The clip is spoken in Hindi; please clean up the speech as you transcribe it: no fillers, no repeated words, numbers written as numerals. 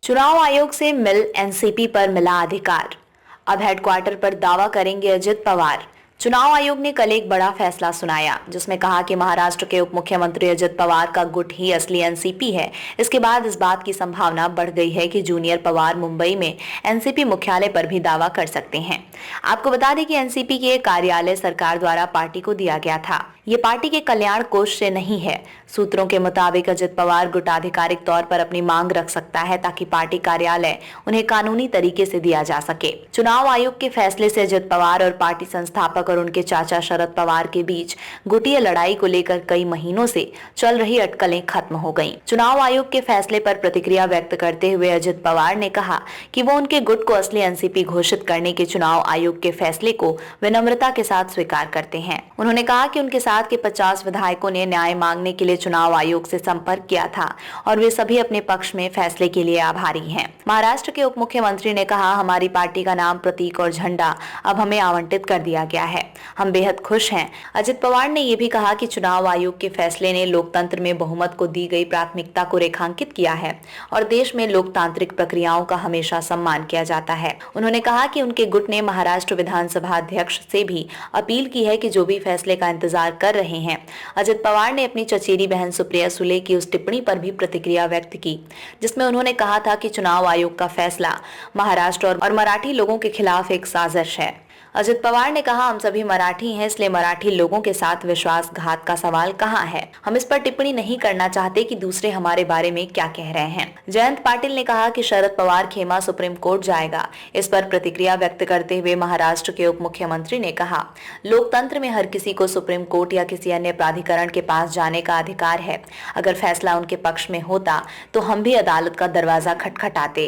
चुनाव आयोग से मिल एनसीपी पर मिला अधिकार। अब हेडक्वार्टर पर दावा करेंगे अजित पवार। चुनाव आयोग ने कल एक बड़ा फैसला सुनाया जिसमें कहा कि महाराष्ट्र के उप मुख्यमंत्री अजित पवार का गुट ही असली एनसीपी है। इसके बाद इस बात की संभावना बढ़ गई है कि जूनियर पवार मुंबई में एनसीपी मुख्यालय पर भी दावा कर सकते हैं। आपको बता दें कि एनसीपी के कार्यालय सरकार द्वारा पार्टी को दिया गया था। ये पार्टी के कल्याण कोष से नहीं है। सूत्रों के मुताबिक अजित पवार गुट आधिकारिक तौर पर अपनी मांग रख सकता है ताकि पार्टी कार्यालय उन्हें कानूनी तरीके से दिया जा सके। चुनाव आयोग के फैसले से अजित पवार और पार्टी संस्थापक और उनके चाचा शरद पवार के बीच गुटिया लड़ाई को लेकर कई महीनों से चल रही अटकलें खत्म हो गईं। चुनाव आयोग के फैसले पर प्रतिक्रिया व्यक्त करते हुए अजित पवार ने कहा कि वो उनके गुट को असली एनसीपी घोषित करने के चुनाव आयोग के फैसले को विनम्रता के साथ स्वीकार करते हैं। उन्होंने कहा कि उनके साथ के 50 विधायकों ने न्याय मांगने के लिए चुनाव आयोग से संपर्क किया था और वे सभी अपने पक्ष में फैसले के लिए आभारी हैं। महाराष्ट्र के उप मुख्यमंत्री ने कहा, हमारी पार्टी का नाम, प्रतीक और झंडा अब हमें आवंटित कर दिया गया है। हम बेहद खुश हैं। अजित पवार ने यह भी कहा कि चुनाव आयोग के फैसले ने लोकतंत्र में बहुमत को दी गई प्राथमिकता को रेखांकित किया है और देश में लोकतांत्रिक प्रक्रियाओं का हमेशा सम्मान किया जाता है। उन्होंने कहा कि उनके गुट ने महाराष्ट्र विधानसभा अध्यक्ष से भी अपील की है कि जो भी फैसले का इंतजार कर रहे हैं। अजित पवार ने अपनी चचेरी बहन सुप्रिया सुले की उस टिप्पणी पर भी प्रतिक्रिया व्यक्त की जिसमें उन्होंने कहा था कि चुनाव आयोग का फैसला महाराष्ट्र और मराठी लोगों के खिलाफ एक साजिश है। अजित पवार ने कहा, हम सभी मराठी हैं, इसलिए मराठी लोगों के साथ विश्वासघात का सवाल कहां है। हम इस पर टिप्पणी नहीं करना चाहते कि दूसरे हमारे बारे में क्या कह रहे हैं। जयंत पाटिल ने कहा कि शरद पवार खेमा सुप्रीम कोर्ट जाएगा। इस पर प्रतिक्रिया व्यक्त करते हुए महाराष्ट्र के उप मुख्यमंत्री ने कहा, लोकतंत्र में हर किसी को सुप्रीम कोर्ट या किसी अन्य प्राधिकरण के पास जाने का अधिकार है। अगर फैसला उनके पक्ष में होता तो हम भी अदालत का दरवाजा खटखटाते।